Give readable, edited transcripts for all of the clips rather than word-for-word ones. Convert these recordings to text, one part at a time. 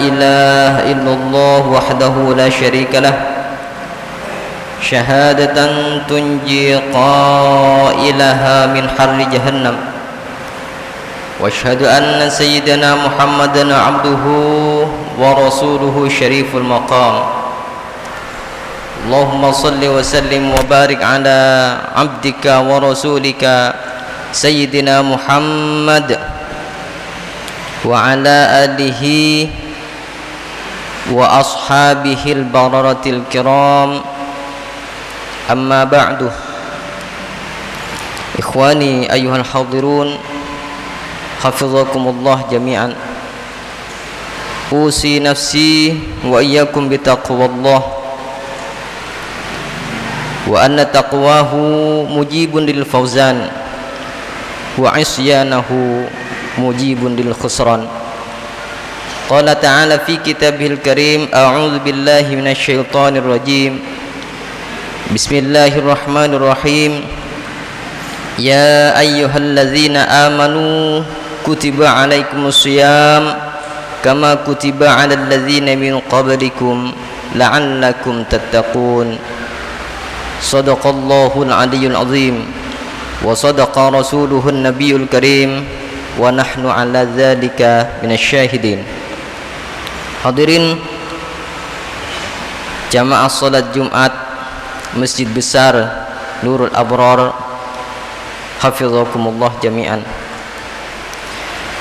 إله إلا الله وحده لا شريك له شهادة تنجي قائلها من حر جهنم واشهد أن سيدنا محمدا عبده ورسوله شريف المقام اللهم صل وسلم وبارك على عبدك ورسولك سيدنا محمد وعلى آله وأصحابه البررة الكرام أما بعد إخواني أيها الحاضرون حفظكم الله جميعا أوصي نفسي وإياكم بتقوى الله وأن تقواه مجيب للفوزان وعصيانه مجيب للخسران قال تعالى في كتابه الكريم أعوذ بالله من الشيطان الرجيم بسم الله الرحمن الرحيم يا أيها الذين آمنوا كتب عليكم الصيام كما كتب على الذين من قبلكم لعلكم تتقون صدق الله العلي العظيم وصدق رسوله النبي الكريم ونحن على ذلك من الشاهدين. Hadirin jamaah salat Jumat Masjid Besar Nurul Abrar hafizakumullah jami'an.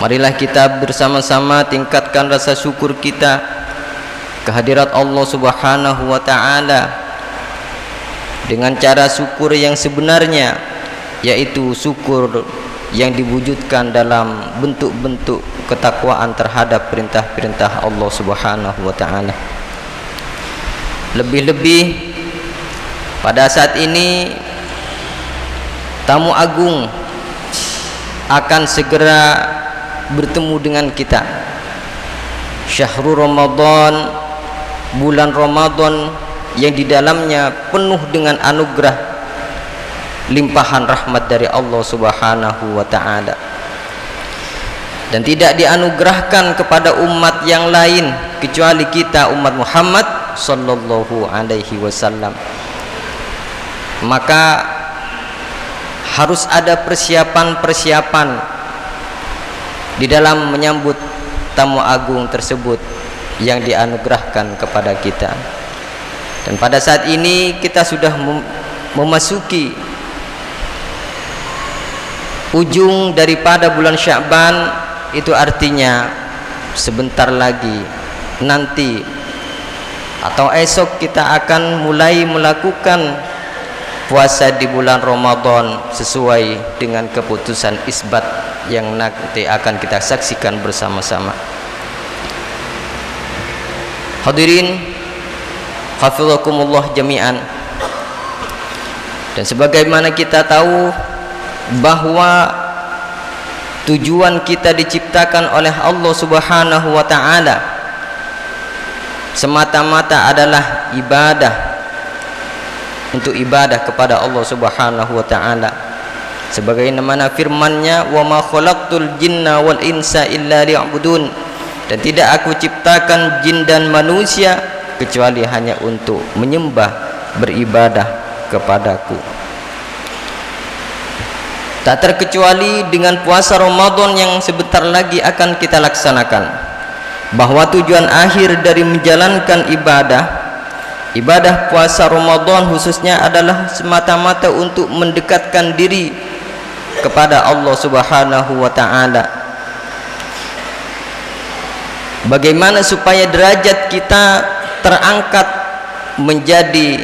Marilah kita bersama-sama tingkatkan rasa syukur kita kehadirat Allah Subhanahu wa taala dengan cara syukur yang sebenarnya, yaitu syukur yang diwujudkan dalam bentuk-bentuk ketakwaan terhadap perintah-perintah Allah Subhanahu wa taala. Lebih-lebih pada saat ini tamu agung akan segera bertemu dengan kita. Syahrul Ramadan, bulan Ramadan yang di dalamnya penuh dengan anugerah limpahan rahmat dari Allah Subhanahu wa taala, dan tidak dianugerahkan kepada umat yang lain kecuali kita umat Muhammad sallallahu alaihi wasallam. Maka harus ada persiapan-persiapan di dalam menyambut tamu agung tersebut yang dianugerahkan kepada kita. Dan pada saat ini kita sudah memasuki ujung daripada bulan Sya'ban, itu artinya sebentar lagi nanti atau esok kita akan mulai melakukan puasa di bulan Ramadan sesuai dengan keputusan isbat yang nanti akan kita saksikan bersama-sama. Hadirin hafizakumullah jami'an. Dan sebagaimana kita tahu bahwa tujuan kita diciptakan oleh Allah Subhanahu wa taala semata-mata adalah ibadah, untuk ibadah kepada Allah Subhanahu wa taala. Sebagaimana firman-Nya, "Wa ma khalaqtul jinna wal insa illa liya'budun." Dan tidak aku ciptakan jin dan manusia kecuali hanya untuk menyembah, beribadah kepadaku. Tak terkecuali dengan puasa Ramadan yang sebentar lagi akan kita laksanakan, bahwa tujuan akhir dari menjalankan ibadah puasa Ramadan khususnya adalah semata-mata untuk mendekatkan diri kepada Allah Subhanahu wa taala. Bagaimana supaya derajat kita terangkat menjadi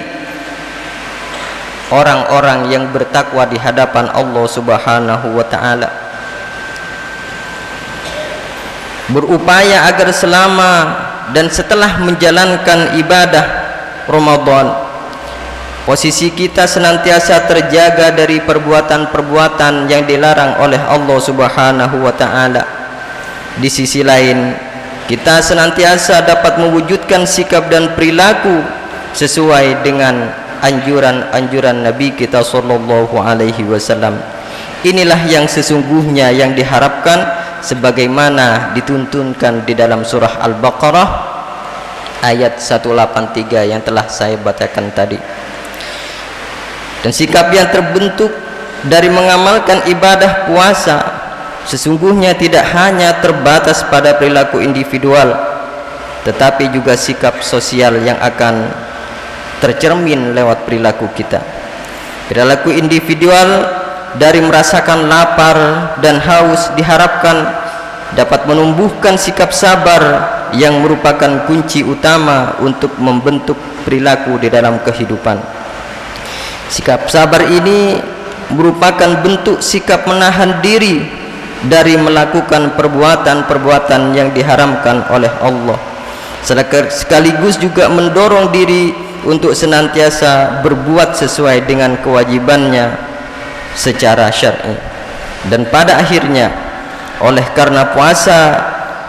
orang-orang yang bertakwa di hadapan Allah Subhanahu wa taala. Berupaya agar selama dan setelah menjalankan ibadah Ramadan, posisi kita senantiasa terjaga dari perbuatan-perbuatan yang dilarang oleh Allah Subhanahu wa taala. Di sisi lain, kita senantiasa dapat mewujudkan sikap dan perilaku sesuai dengan anjuran-anjuran Nabi kita sallallahu alaihi wasallam. Inilah yang sesungguhnya yang diharapkan sebagaimana dituntunkan di dalam surah Al-Baqarah ayat 183 yang telah saya bacakan tadi. Dan sikap yang terbentuk dari mengamalkan ibadah puasa sesungguhnya tidak hanya terbatas pada perilaku individual, tetapi juga sikap sosial yang akan tercermin lewat perilaku kita. Perilaku individual dari merasakan lapar dan haus diharapkan dapat menumbuhkan sikap sabar yang merupakan kunci utama untuk membentuk perilaku di dalam kehidupan. Sikap sabar ini merupakan bentuk sikap menahan diri dari melakukan perbuatan-perbuatan yang diharamkan oleh Allah, sekaligus juga mendorong diri untuk senantiasa berbuat sesuai dengan kewajibannya secara syar'i. Dan pada akhirnya, oleh karena puasa,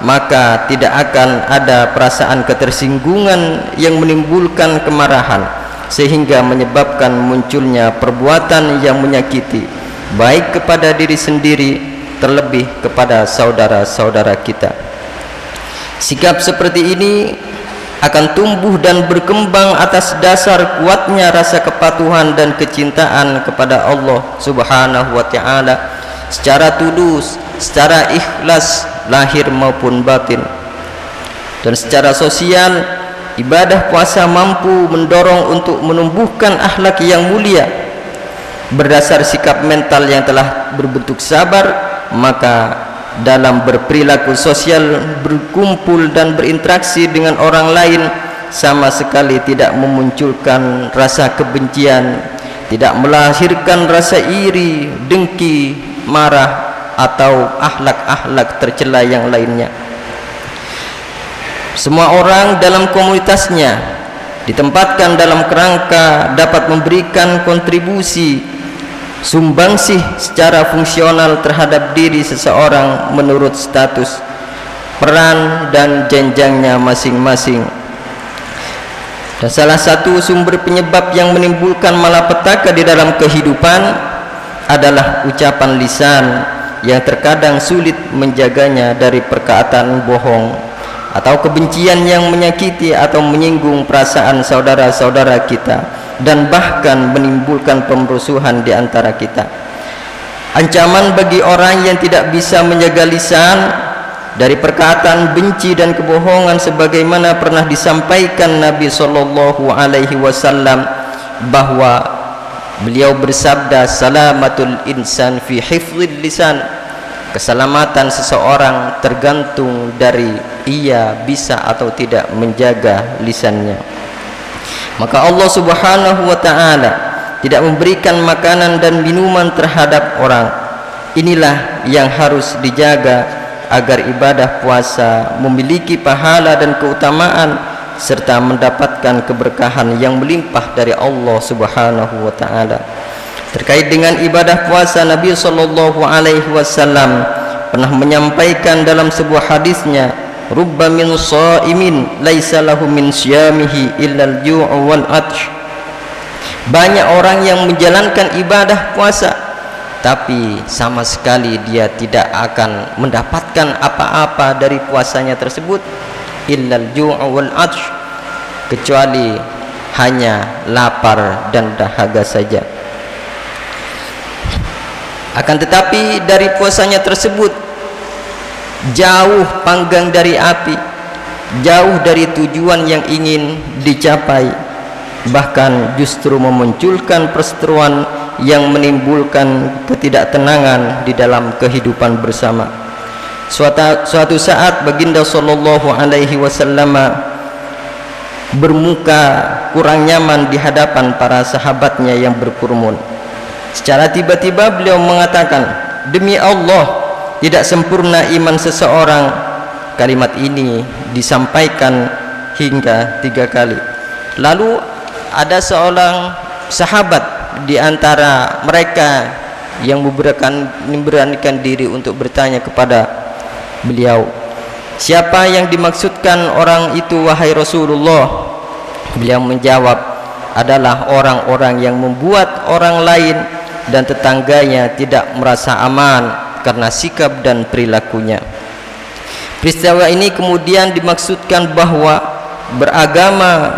maka tidak akan ada perasaan ketersinggungan yang menimbulkan kemarahan, sehingga menyebabkan munculnya perbuatan yang menyakiti baik kepada diri sendiri, terlebih kepada saudara-saudara kita. Sikap seperti ini akan tumbuh dan berkembang atas dasar kuatnya rasa kepatuhan dan kecintaan kepada Allah Subhanahu wa taala secara tulus, secara ikhlas lahir maupun batin. Dan secara sosial, ibadah puasa mampu mendorong untuk menumbuhkan akhlak yang mulia. Berdasar sikap mental yang telah berbentuk sabar, maka dalam berperilaku sosial, berkumpul dan berinteraksi dengan orang lain sama sekali tidak memunculkan rasa kebencian, tidak melahirkan rasa iri, dengki, marah atau akhlak-akhlak tercela yang lainnya. Semua orang dalam komunitasnya ditempatkan dalam kerangka dapat memberikan kontribusi sumbangsih secara fungsional terhadap diri seseorang menurut status, peran dan jenjangnya masing-masing. Dan salah satu sumber penyebab yang menimbulkan malapetaka di dalam kehidupan adalah ucapan lisan yang terkadang sulit menjaganya dari perkataan bohong atau kebencian yang menyakiti atau menyinggung perasaan saudara-saudara kita, dan bahkan menimbulkan pemusuhan di antara kita. Ancaman bagi orang yang tidak bisa menjaga lisan dari perkataan benci dan kebohongan, sebagaimana pernah disampaikan Nabi sallallahu alaihi wasallam bahwa beliau bersabda, salamatul insan fi hifdzil lisan, keselamatan seseorang tergantung dari ia bisa atau tidak menjaga lisannya. Maka Allah Subhanahu wa taala tidak memberikan makanan dan minuman terhadap orang. Inilah yang harus dijaga agar ibadah puasa memiliki pahala dan keutamaan serta mendapatkan keberkahan yang melimpah dari Allah Subhanahu wa taala. Terkait dengan ibadah puasa, Nabi sallallahu alaihi wasallam pernah menyampaikan dalam sebuah hadisnya, rubba min shaimin laisa lahu min siyamihi illa al-ju' wal 'atsh. Banyak orang yang menjalankan ibadah puasa tapi sama sekali dia tidak akan mendapatkan apa-apa dari puasanya tersebut, illa al-ju' wal 'atsh, kecuali hanya lapar dan dahaga saja. Akan tetapi dari puasanya tersebut jauh panggang dari api, jauh dari tujuan yang ingin dicapai, bahkan justru memunculkan perseteruan yang menimbulkan ketidaktenangan di dalam kehidupan bersama. Suatu saat baginda sallallahu alaihi wasallam bermuka kurang nyaman di hadapan para sahabatnya yang berkerumun. Secara tiba-tiba beliau mengatakan, demi Allah, tidak sempurna iman seseorang. Kalimat ini disampaikan hingga 3 kali. Lalu ada seorang sahabat di antara mereka yang memberanikan diri untuk bertanya kepada beliau, siapa yang dimaksudkan orang itu wahai Rasulullah? Beliau menjawab, adalah orang-orang yang membuat orang lain dan tetangganya tidak merasa aman manfaat karena sikap dan perilakunya. Peristiwa ini kemudian dimaksudkan bahwa beragama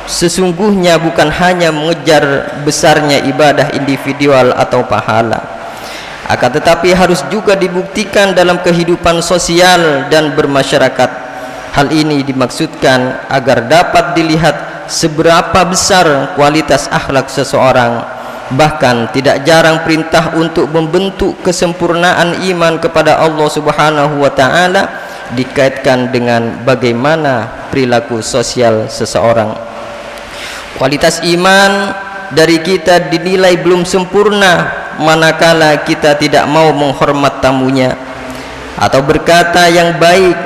sesungguhnya bukan hanya mengejar besarnya ibadah individual atau pahala, akan tetapi harus juga dibuktikan dalam kehidupan sosial dan bermasyarakat. Hal ini dimaksudkan agar dapat dilihat seberapa besar kualitas akhlak seseorang. Bahkan tidak jarang perintah untuk membentuk kesempurnaan iman kepada Allah Subhanahu wa taala dikaitkan dengan bagaimana perilaku sosial seseorang. Kualitas iman dari kita dinilai belum sempurna manakala kita tidak mau menghormat tamunya atau berkata yang baik,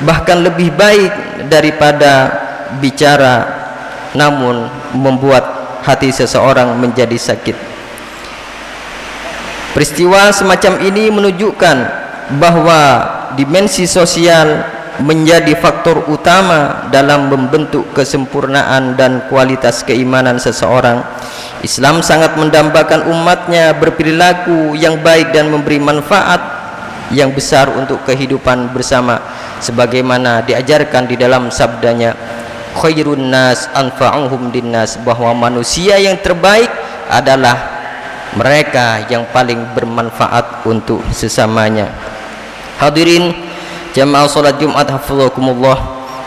bahkan lebih baik daripada bicara, namun membuat hati seseorang menjadi sakit. Peristiwa semacam ini menunjukkan bahwa dimensi sosial menjadi faktor utama dalam membentuk kesempurnaan dan kualitas keimanan seseorang. Islam sangat mendambakan umatnya berperilaku yang baik dan memberi manfaat yang besar untuk kehidupan bersama, sebagaimana diajarkan di dalam sabdanya, khairun nas anfa'uhum linnas, bahwa manusia yang terbaik adalah mereka yang paling bermanfaat untuk sesamanya. Hadirin jamaah salat Jumat hafizakumullah,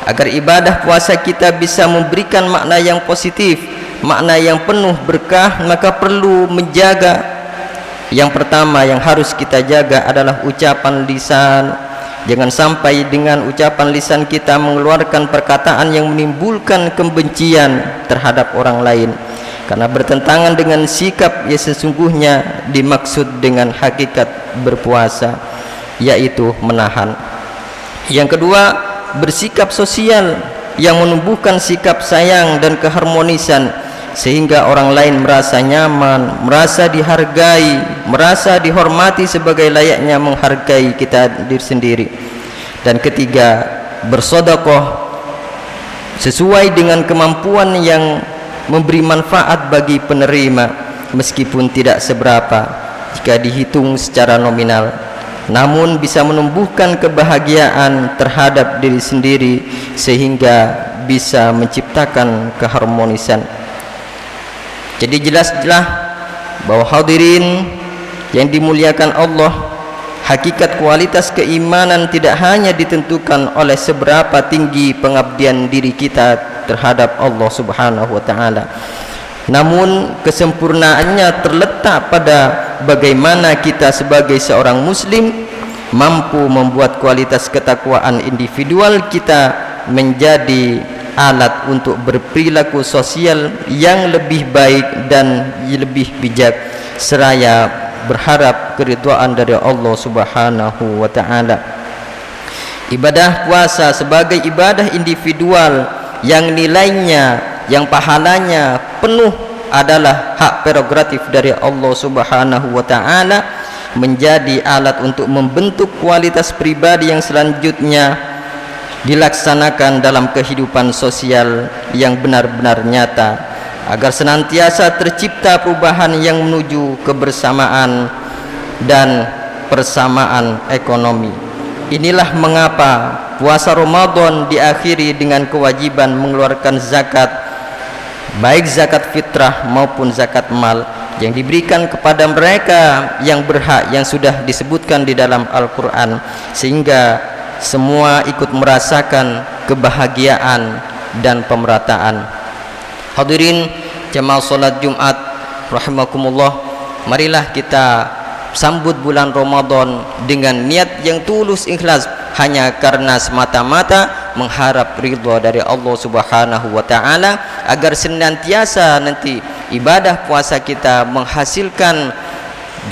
agar ibadah puasa kita bisa memberikan makna yang positif, makna yang penuh berkah, maka perlu menjaga. Yang pertama yang harus kita jaga adalah ucapan lisan. Jangan sampai dengan ucapan lisan kita mengeluarkan perkataan yang menimbulkan kebencian terhadap orang lain, karena bertentangan dengan sikap yang sesungguhnya dimaksud dengan hakikat berpuasa, yaitu menahan. Yang kedua, bersikap sosial yang menumbuhkan sikap sayang dan keharmonisan, sehingga orang lain merasa nyaman, merasa dihargai, merasa dihormati sebagai layaknya menghargai kita diri sendiri. Dan ketiga, bersedekah sesuai dengan kemampuan yang memberi manfaat bagi penerima, meskipun tidak seberapa jika dihitung secara nominal, namun bisa menumbuhkan kebahagiaan terhadap diri sendiri sehingga bisa menciptakan keharmonisan. Jadi jelas-jelas bahwa hadirin yang dimuliakan Allah, hakikat kualitas keimanan tidak hanya ditentukan oleh seberapa tinggi pengabdian diri kita terhadap Allah Subhanahu wa taala, namun kesempurnaannya terletak pada bagaimana kita sebagai seorang muslim mampu membuat kualitas ketakwaan individual kita menjadi alat untuk berperilaku sosial yang lebih baik dan lebih bijak, seraya berharap keridhaan dari Allah Subhanahu wa taala. Ibadah puasa sebagai ibadah individual yang nilainya, yang pahalanya penuh adalah hak prerogatif dari Allah Subhanahu wa taala, menjadi alat untuk membentuk kualitas pribadi yang selanjutnya dilaksanakan dalam kehidupan sosial yang benar-benar nyata, agar senantiasa tercipta perubahan yang menuju kebersamaan dan persamaan ekonomi. Inilah mengapa puasa Ramadan diakhiri dengan kewajiban mengeluarkan zakat, baik zakat fitrah maupun zakat mal, yang diberikan kepada mereka yang berhak, yang sudah disebutkan di dalam Al-Quran, sehingga semua ikut merasakan kebahagiaan dan pemerataan. Hadirin jamaah salat Jumat rahimakumullah, marilah kita sambut bulan Ramadan dengan niat yang tulus ikhlas, hanya karena semata-mata mengharap ridha dari Allah Subhanahu wa taala, agar senantiasa nanti ibadah puasa kita menghasilkan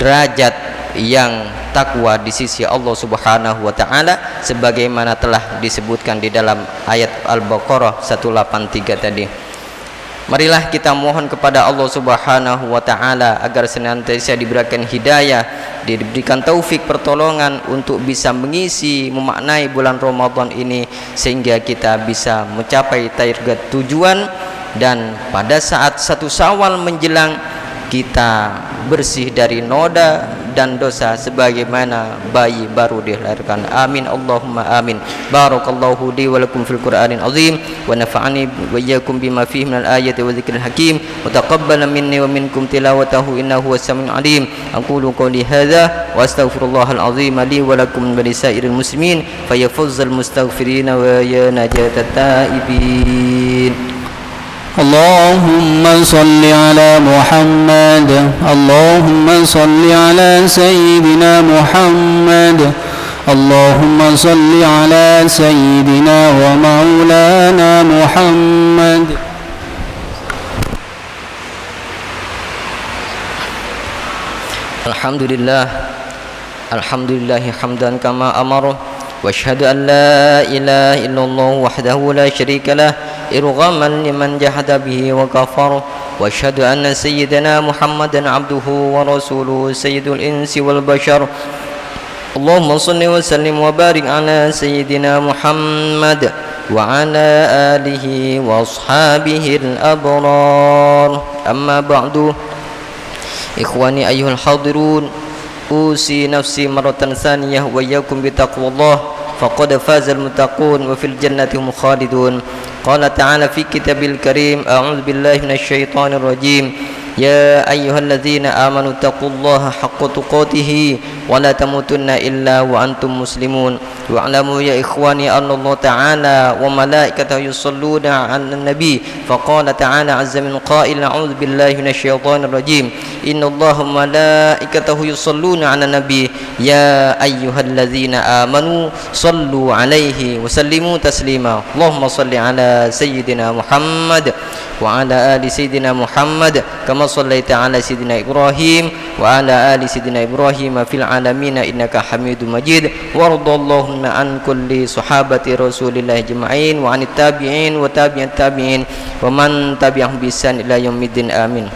derajat yang takwa di sisi Allah Subhanahu wa taala, sebagaimana telah disebutkan di dalam ayat Al-Baqarah 183 tadi. Marilah kita mohon kepada Allah Subhanahu wa taala agar senantiasa diberikan hidayah, diberikan taufik pertolongan untuk bisa mengisi, memaknai bulan Ramadan ini, sehingga kita bisa mencapai target tujuan. Dan pada saat 1 Syawal menjelang, kita bersih dari noda dan dosa sebagaimana bayi baru dilahirkan. Amin Allahumma amin. Barakallahu li wa lakum fil Qur'anil azim wa nafa'ani wa iyyakum bima fihi minal ayati wa dzikril hakim wa taqabbala minni wa minkum tilawatahu innahu huwas samiul alim. Aqulu qawli hadza wa astaghfirullahal azim li wa lakum wa lisairil muslimin fayafuzzal mustaghfirin wa ya najatat taibin. اللهم صل على محمد اللهم صل على سيدنا محمد اللهم صل على سيدنا ومولانا محمد. Alhamdulillah hamdan kama amara wa asyhadu an la ilaha illallah wahdahu la syarika lah irghaman liman jahada bihi wa kafar wa asyhadu anna sayyidana Muhammadan abduhu wa rasuluhu sayyidul insi wal bashar. Allahumma salli wa sallim wa barik ala sayyidina Muhammad wa ala alihi wa ashabihi al-abrar. Amma ba'du, ikhwani ayyuhal hadirun, usi nafsi maratan thaniyah wa iyyakum bitaqwallah faqad fazal muttaqun wa fil jannati hum khalidun. Qala ta'ala fi kitabil karim, a'udzu billahi minasy syaithanir rajim. Ya ayyuhalladzina amanu taqullaha haqqa tuqatih wa la tamutunna illa wa antum muslimun. Wa'lamu ya ikhwani anna Allah ta'ala wa malaikatahu yusalluna 'alan nabi. Faqala ta'ala 'azza min qa'il, a'udzu billahi minasy syaithanir rajim. Innallaha wa malaikatahu yusalluna 'alan nabi ya ayyuhalladzina amanu sallu 'alaihi wa sallimu taslima. Allahumma salli 'ala sayyidina Muhammad wa 'ala ali sayyidina Muhammad kama sallaita 'ala sayyidina Ibrahim wa 'ala ali sayyidina Ibrahim fil 'alamin innaka Hamidum Majid. Waradallahu an kulli sahabati Rasulillah ajma'in wa 'anit tabi'in wa tabi'it tabi'in wa man tabi'ahum bi ihsan ila yaumiddin. Amin.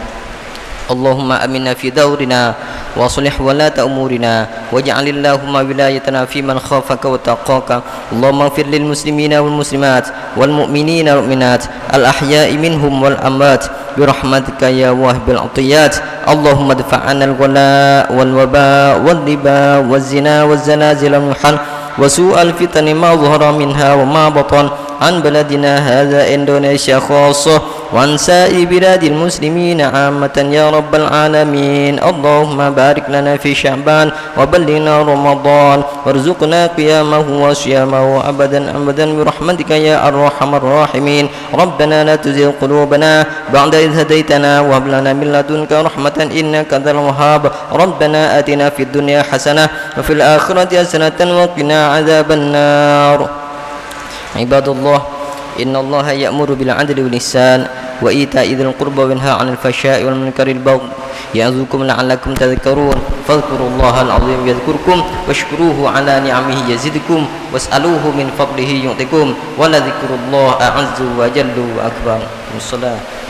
Allahumma aminna fi dawrina wa aslih walata umurina waj'alillahumma wilayatana fi man khafaka wa taqaka. Allahumma ighfir lil muslimina wal muslimat wal mu'minina wal mu'minat al ahya'i minhum wal amwat birahmatika ya wahibil atiyat. Allahumma dfa'ana al ghala wal waba wal riba waz zina waz zalazil wal muhan wa su'al fitani ma dhahara minha wa ma batan an baladina hadha Indonesia khassah وعن سائر بلاد المسلمين عامة يا رب العالمين. اللهم بارك لنا في شعبان وبلغنا رمضان وارزقنا قيامه وصيامه أبدا أبدا برحمتك يا أرحم الراحمين. ربنا لا تزغ قلوبنا بعد إذ هديتنا وهب لنا من لدنك رحمة إنك أنت الوهاب. ربنا آتنا في الدنيا حسنة وفي الآخرة حسنة وقنا عذاب النار. عباد الله، إن الله يأمر بالعدل والإحسان وإيتاء ذي القربى وينهى عن الفحشاء والمنكر والبغي يعظكم لعلكم تذكرون. فاذكروا الله العظيم يذكركم واشكروه على نعمه يزدكم واسألوه من فضله يعطكم ولذكر الله أعز وجل وأكبر. الصلاة